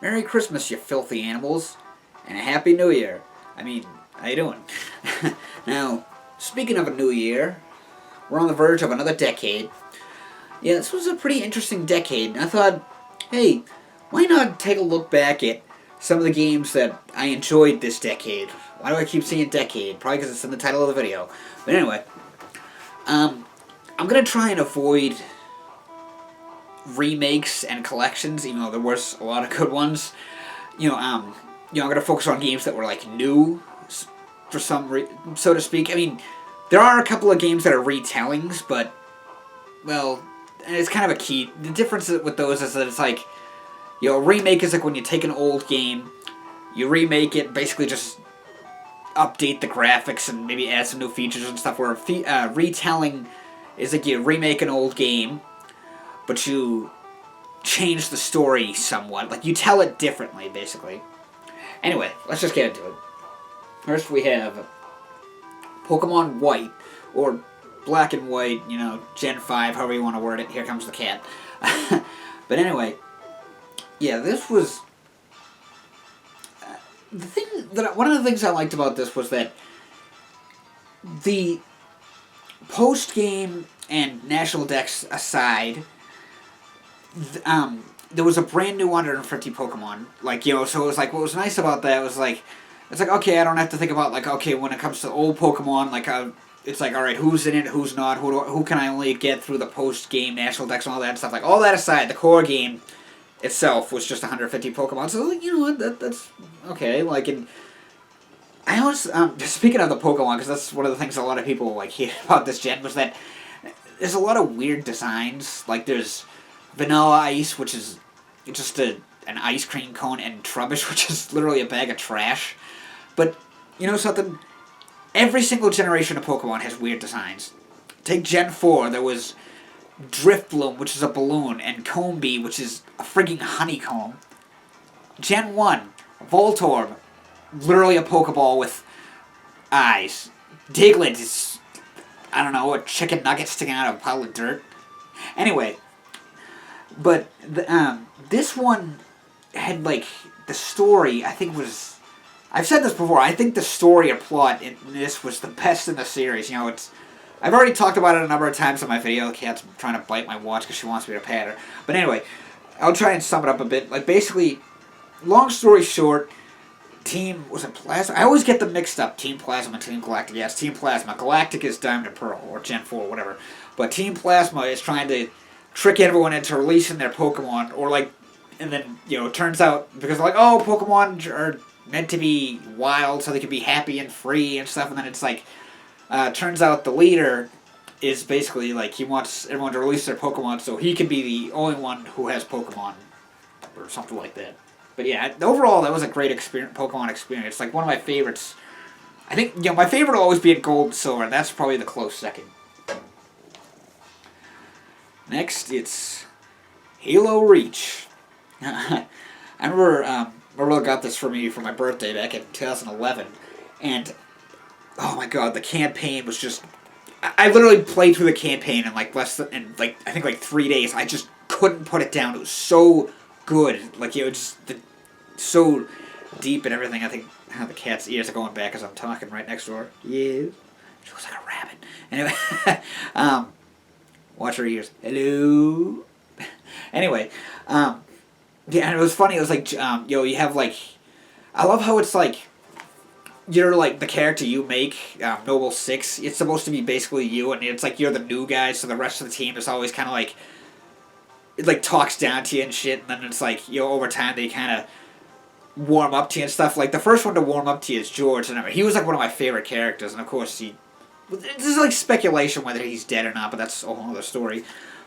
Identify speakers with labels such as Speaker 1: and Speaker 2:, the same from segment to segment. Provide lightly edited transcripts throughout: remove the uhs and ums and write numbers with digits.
Speaker 1: Merry Christmas, you filthy animals, and a Happy New Year. How you doing? Now, speaking of a new year, we're on the verge of another decade. Yeah, this was a pretty interesting decade, and I thought, hey, why not take a look back at some of the games that I enjoyed this decade? Why do I keep saying decade? Probably because it's in the title of the video. But anyway, I'm gonna try and avoid remakes and collections, even though there was a lot of good ones. I'm gonna focus on games that were like new, for so to speak. There are a couple of games that are retellings, but well, it's kind of a key. The difference with those is that it's like, a remake is like when you take an old game, you remake it, basically just update the graphics and maybe add some new features and stuff. Where retelling is like you remake an old game, but you change the story somewhat. Like, you tell it differently, basically. Anyway, let's just get into it. First, we have Pokemon White, or Black and White, Gen 5, however you want to word it. Here comes the cat. But anyway, yeah, this was... one of the things I liked about this was that the post-game and National Dex aside, there was a brand new 150 Pokemon. So it was like, what was nice about that was like, it's like, okay, I don't have to think about, like, okay, when it comes to old Pokemon, like, it's like, alright, who's in it, who's not, who can I only get through the post-game National Dex and all that stuff. Like, all that aside, the core game itself was just 150 Pokemon. So, like, that's okay. Like, and I always, speaking of the Pokemon, because that's one of the things a lot of people, like, hate about this gen, was that there's a lot of weird designs. Like, there's Vanilla Ice, which is just an ice cream cone, and Trubbish, which is literally a bag of trash. But, something? Every single generation of Pokemon has weird designs. Take Gen 4, there was Drifbloom, which is a balloon, and Combee, which is a frigging honeycomb. Gen 1, Voltorb, literally a Pokeball with eyes. Diglett is, I don't know, a chicken nugget sticking out of a pile of dirt. Anyway, but this one had, like, the story, I think was... I've said this before, I think the story or plot in this was the best in the series. I've already talked about it a number of times in my video. The cat's trying to bite my watch because she wants me to pat her. But anyway, I'll try and sum it up a bit. Like, basically, long story short, was it Plasma? I always get them mixed up. Team Plasma and Team Galactic. Yes, Team Plasma. Galactic is Diamond and Pearl, or Gen 4, whatever. But Team Plasma is trying to trick everyone into releasing their Pokemon, or like, and then, it turns out, because they're like, oh, Pokemon are meant to be wild so they can be happy and free and stuff, and then it's like, turns out the leader is basically like, he wants everyone to release their Pokemon so he can be the only one who has Pokemon, or something like that. But yeah, overall, that was a great Pokemon experience. Like, one of my favorites. I think, my favorite will always be at Gold and Silver, and that's probably the close second. Next, it's Halo Reach. I remember, Marilla got this for me for my birthday back in 2011, and oh my god, the campaign was just... I literally played through the campaign in like I think like 3 days. I just couldn't put it down. It was so good. Like, so deep and everything. I think the cat's ears are going back as I'm talking right next door. Yeah. She looks like a rabbit. Anyway, watch her ears. Hello. Anyway, yeah, and it was funny. It was like, you have, like... I love how it's like... You're, like, the character you make, Noble 6, it's supposed to be basically you, and it's like you're the new guy, so the rest of the team is always kind of like... It, like, talks down to you and shit, and then it's like, over time they kind of warm up to you and stuff. Like, the first one to warm up to you is George, and he was, like, one of my favorite characters, and of course this is, like, speculation whether he's dead or not, but that's a whole other story.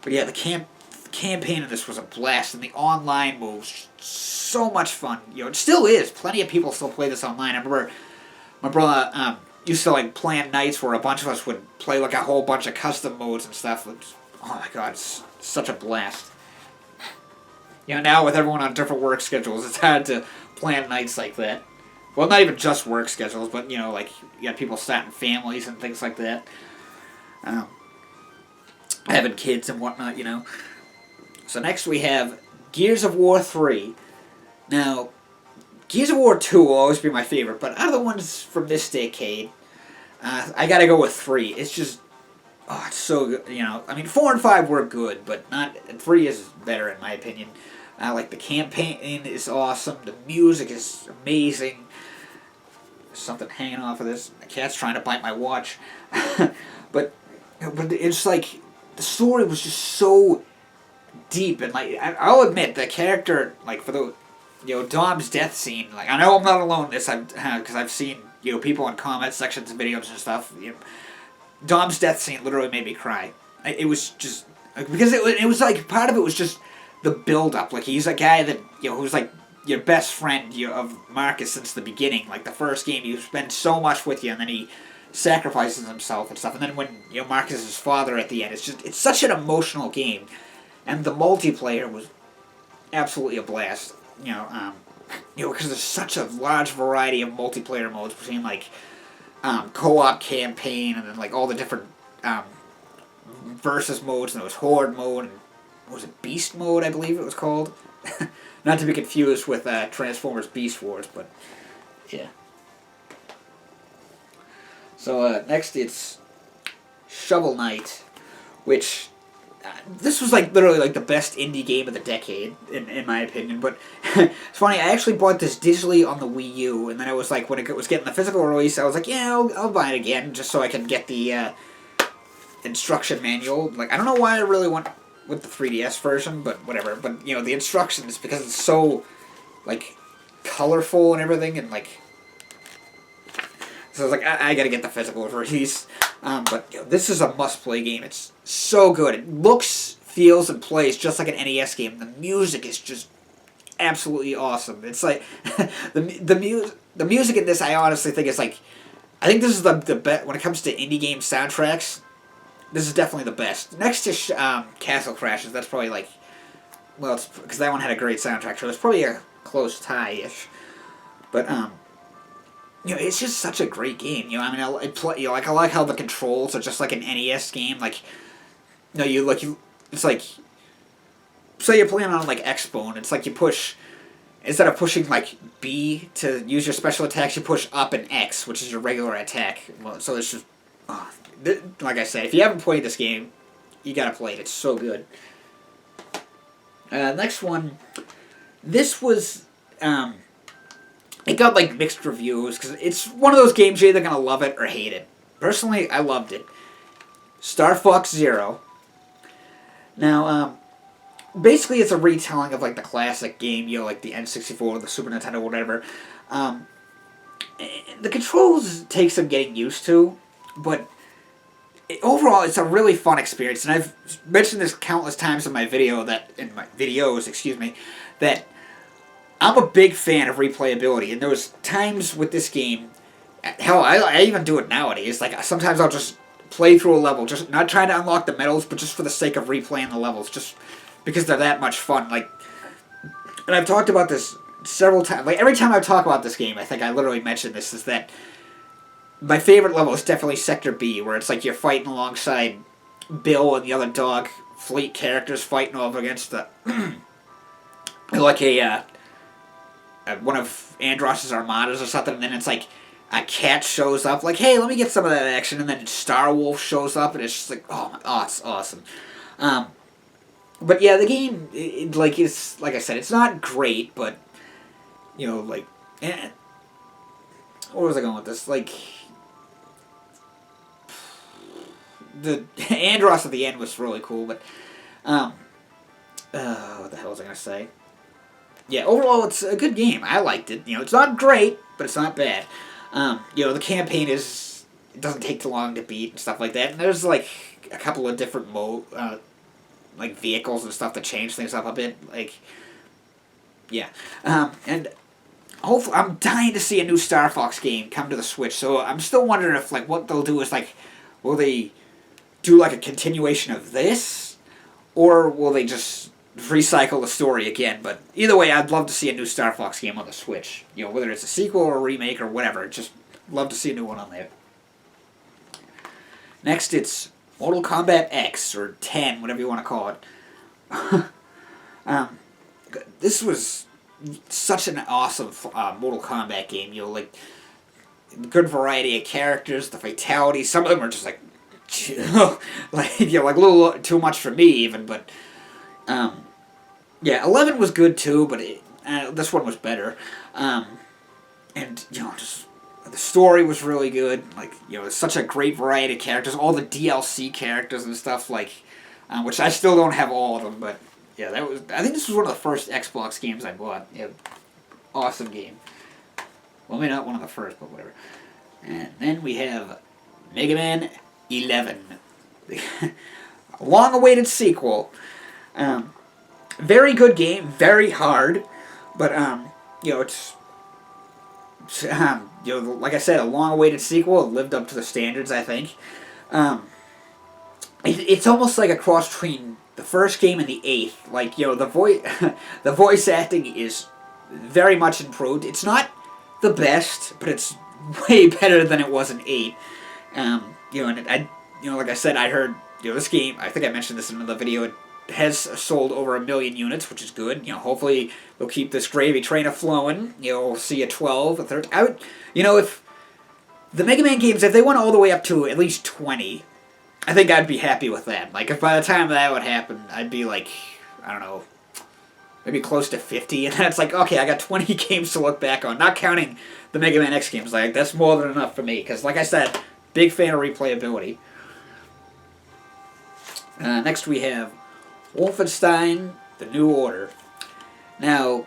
Speaker 1: But yeah, the campaign of this was a blast, and the online moves, so much fun. It still is. Plenty of people still play this online. I remember my brother used to, like, plan nights where a bunch of us would play, like, a whole bunch of custom modes and stuff. Oh my god, it's such a blast. Now with everyone on different work schedules, it's hard to plan nights like that. Well, not even just work schedules, but, like, you got people starting families and things like that. Having kids and whatnot, So next we have Gears of War 3. Now, Gears of War 2 will always be my favorite, but out of the ones from this decade, I gotta go with 3. It's just, oh, it's so good. You know, I mean, 4 and 5 were good, but not 3 is better in my opinion. Like the campaign is awesome. The music is amazing. There's something hanging off of this. The cat's trying to bite my watch. but it's like the story was just so deep, and like I'll admit the character, like for the Dom's death scene. Like I know I'm not alone in this, because I've seen people in comment sections and videos and stuff. Dom's death scene literally made me cry. It was just because it was like part of it was just the build up. Like he's a guy that who's like your best friend of Marcus since the beginning. Like the first game, he spent so much with you, and then he sacrifices himself and stuff. And then when Marcus is his father at the end, it's such an emotional game, and the multiplayer was absolutely a blast. Because there's such a large variety of multiplayer modes between like co-op campaign and then like all the different versus modes, and there was horde mode and was it beast mode, I believe it was called. Not to be confused with Transformers Beast Wars, but yeah. So next it's Shovel Knight, which this was like literally like the best indie game of the decade in my opinion. But it's funny, I actually bought this digitally on the Wii U, and then I was like, when it was getting the physical release, I was like, yeah, I'll buy it again just so I can get the instruction manual. Like I don't know why I really went with the 3DS version, but whatever. But the instructions, because it's so like colorful and everything, and like. So I was like, I gotta get the physical release. But this is a must-play game. It's so good. It looks, feels, and plays just like an NES game. The music is just absolutely awesome. It's like the music in this, I honestly think is like, I think this is the best when it comes to indie game soundtracks. This is definitely the best. Next to Castle Crashers, that's probably like, well, it's because that one had a great soundtrack, so it's probably a close tie-ish. But it's just such a great game. I mean, I like how the controls are just like an NES game. Like, it's like, say you're playing on like X-Bone. It's like you push, instead of pushing like B to use your special attacks, you push up and X, which is your regular attack. Well, so it's just, like I said, if you haven't played this game, you gotta play it. It's so good. Next one, this was. It got like mixed reviews because it's one of those games you're either gonna love it or hate it. Personally, I loved it. Star Fox Zero. Now, basically, it's a retelling of like the classic game, like the N64, the Super Nintendo, whatever. The controls take some getting used to, but overall, it's a really fun experience. And I've mentioned this countless times in my videos, that I'm a big fan of replayability, and there was times with this game, hell, I even do it nowadays, like, sometimes I'll just play through a level, just not trying to unlock the medals, but just for the sake of replaying the levels, just because they're that much fun, like, and I've talked about this several times, like, every time I talk about this game, I think I literally mention this, is that my favorite level is definitely Sector B, where it's like you're fighting alongside Bill and the other dog fleet characters fighting over against the, like one of Andross's armadas or something, and then it's like a cat shows up, like, hey, let me get some of that action, and then Star Wolf shows up, and it's just like, it's awesome. But yeah, the game, it's like I said, it's not great, but like, where was I going with this? Like, the Andross at the end was really cool, but what the hell was I gonna say? Yeah, overall, it's a good game. I liked it. It's not great, but it's not bad. The campaign it doesn't take too long to beat and stuff like that. And there's, like, a couple of different like, vehicles and stuff that change things up a bit. Like, yeah. And hopefully, I'm dying to see a new Star Fox game come to the Switch. So I'm still wondering if, like, what they'll do is, like, will they do, like, a continuation of this? Or will they just recycle the story again? But either way, I'd love to see a new Star Fox game on the Switch. Whether it's a sequel or a remake or whatever. Just love to see a new one on there. Next, it's Mortal Kombat X, or 10, whatever you want to call it. This was such an awesome Mortal Kombat game. You know, like good variety of characters, the fatalities. Some of them are just like, like like a little too much for me even. But yeah, 11 was good too, but this one was better. And just the story was really good. Like it's such a great variety of characters. All the DLC characters and stuff like, which I still don't have all of them, but yeah, that was. I think this was one of the first Xbox games I bought. Yeah, awesome game. Well, maybe not one of the first, but whatever. And then we have Mega Man 11, a long-awaited sequel. Very good game, very hard, but it's like I said, a long-awaited sequel. It lived up to the standards, I think. It's almost like a cross between the first game and the 8th. Like the voice acting is very much improved. It's not the best, but it's way better than it was in 8. And like I said, I heard this game. I think I mentioned this in another video. It has sold over 1 million units, which is good. Hopefully they'll keep this gravy train a-flowing. We'll see a 12, a 13. If the Mega Man games, if they went all the way up to at least 20, I think I'd be happy with that. Like, if by the time that would happen, I'd be like, I don't know, maybe close to 50, and then it's like, okay, I got 20 games to look back on, not counting the Mega Man X games. Like, that's more than enough for me, because, like I said, big fan of replayability. Next we have Wolfenstein: The New Order. Now,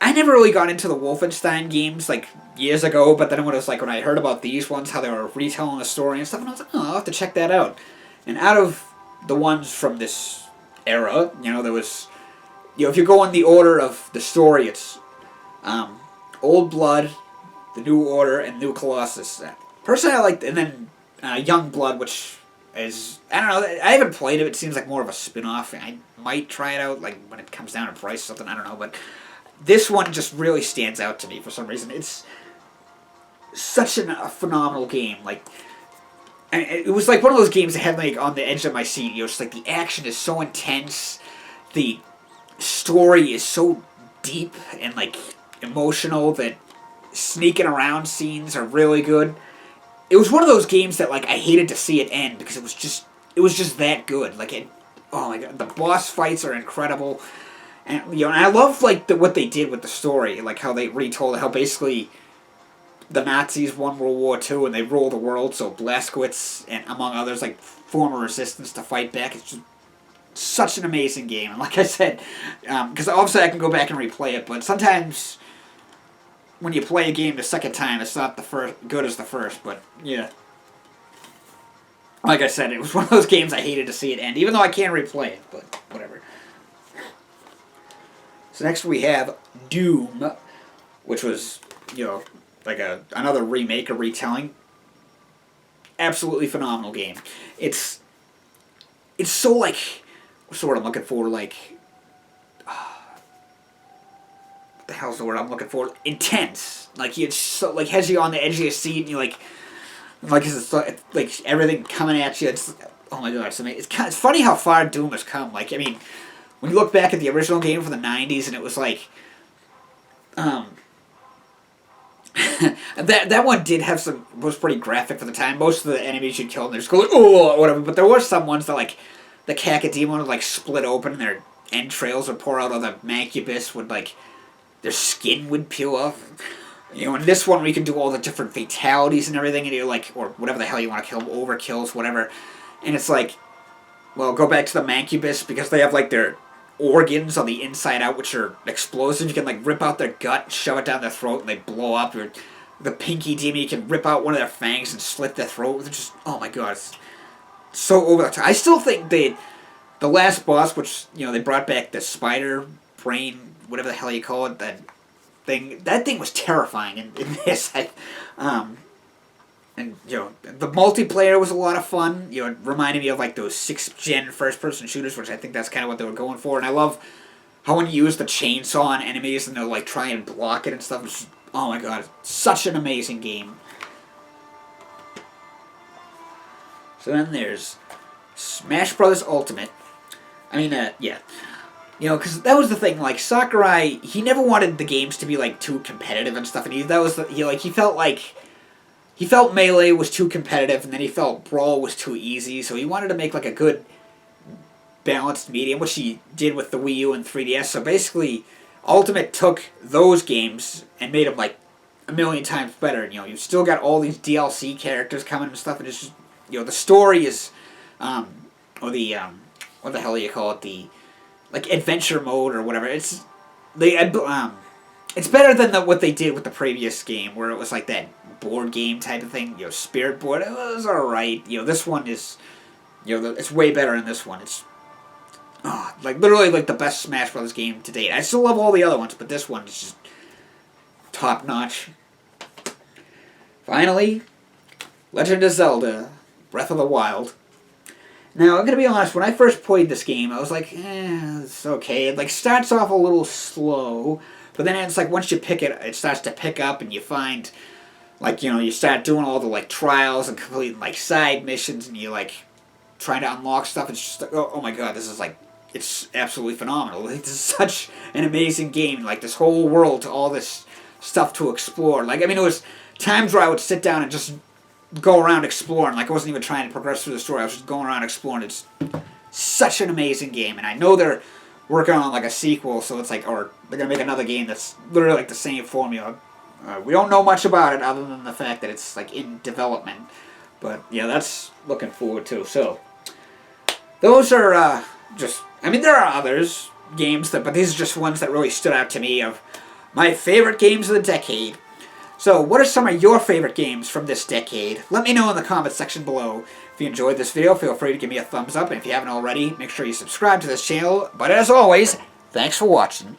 Speaker 1: I never really got into the Wolfenstein games, like, years ago, but then when I heard about these ones, how they were retelling the story and stuff, and I was like, oh, I'll have to check that out. And out of the ones from this era, there was, if you go in the order of the story, it's Old Blood, The New Order, and New Colossus. Personally, I like, and then Young Blood, which is, I don't know, I haven't played it. It seems like more of a spin-off, and I might try it out, like, when it comes down to price or something, I don't know, but this one just really stands out to me for some reason. It's such a phenomenal game. Like, and it was like one of those games that had like on the edge of my seat. Just like the action is so intense, the story is so deep and like emotional that sneaking around scenes are really good. It was one of those games that like I hated to see it end because it was just that good. Like oh my god, the boss fights are incredible. And and I love like what they did with the story, like how they retold it, how basically the Nazis won World War II and they ruled the world, so Blazkowicz and among others like form a resistance to fight back. It's just such an amazing game, and like I said, because obviously I can go back and replay it, but sometimes when you play a game the second time, it's not the first good as the first. But yeah, like I said, it was one of those games I hated to see it end, even though I can replay it. But whatever. So next we have Doom, which was, like another remake, a retelling. Absolutely phenomenal game. It's so like, what's the word I'm looking for? Like, what the hell's the word I'm looking for? Intense. Like it's so like has you on the edge of your seat, and you like it's like everything coming at you. It's oh my god, it's amazing. It's funny how far Doom has come. Like I mean, when you look back at the original game from the 90s, and it was like, that one did have was pretty graphic for the time. Most of the enemies you killed, they're just going, oh, whatever. But there were some ones that, like, the Cacodemon would, like, split open, and their entrails would pour out, or the Mancubus would, like, their skin would peel off. In this one, we can do all the different fatalities and everything, and you're like, or whatever the hell you want to kill them, overkills, whatever. And it's like, well, go back to the Mancubus, because they have, like, their organs on the inside out, which are explosive. You can like rip out their gut, shove it down their throat, and they blow up. Or the Pinky Demon, you can rip out one of their fangs and slit their throat. They're just, oh my god, it's so over the top. I still think the last boss, which they brought back the spider brain, whatever the hell you call it, that thing was terrifying in this. And the multiplayer was a lot of fun. It reminded me of like those 6th gen first-person shooters, which I think that's kind of what they were going for. And I love how when you use the chainsaw on enemies and they'll like try and block it and stuff. It's just, oh my god, it's such an amazing game. So then there's Smash Bros. Ultimate. I mean, yeah. You know, because that was the thing. Like Sakurai, he never wanted the games to be like too competitive and stuff, and that was he felt Melee was too competitive, and then he felt Brawl was too easy. So he wanted to make like a good balanced medium, which he did with the Wii U and 3DS. So basically, Ultimate took those games and made them like a million times better. You know, you still got all these DLC characters coming and stuff, and it's just, you know, the story is, or the what the hell do you call it, the like adventure mode or whatever. It's it's better than what they did with the previous game, where it was like that board game type of thing. You know, Spirit Board. It was all right. You know, this one is, you know, it's way better in this one. It's like literally like the best Smash Brothers game to date. I still love all the other ones, but this one is just top notch. Finally, Legend of Zelda: Breath of the Wild. Now, I'm going to be honest, when I first played this game, I was like, it's okay. It like starts off a little slow, but then it's like once you pick it, it starts to pick up and you find, like, you know, you start doing all the like trials and completing like side missions and you like trying to unlock stuff. It's just like, oh my god, this is like, it's absolutely phenomenal. Like, this is such an amazing game. Like, this whole world, all this stuff to explore. Like, I mean, it was times where I would sit down and just go around exploring. Like, I wasn't even trying to progress through the story. I was just going around exploring. It's such an amazing game, and I know they're working on like a sequel, so it's like, or they're gonna make another game that's literally like the same formula. We don't know much about it other than the fact that it's like in development, but yeah, that's looking forward to. So those are just, I mean, there are others games that, but these are just ones that really stood out to me of my favorite games of the decade. So, what are some of your favorite games from this decade? Let me know in the comments section below. If you enjoyed this video, feel free to give me a thumbs up. And if you haven't already, make sure you subscribe to this channel. But as always, thanks for watching.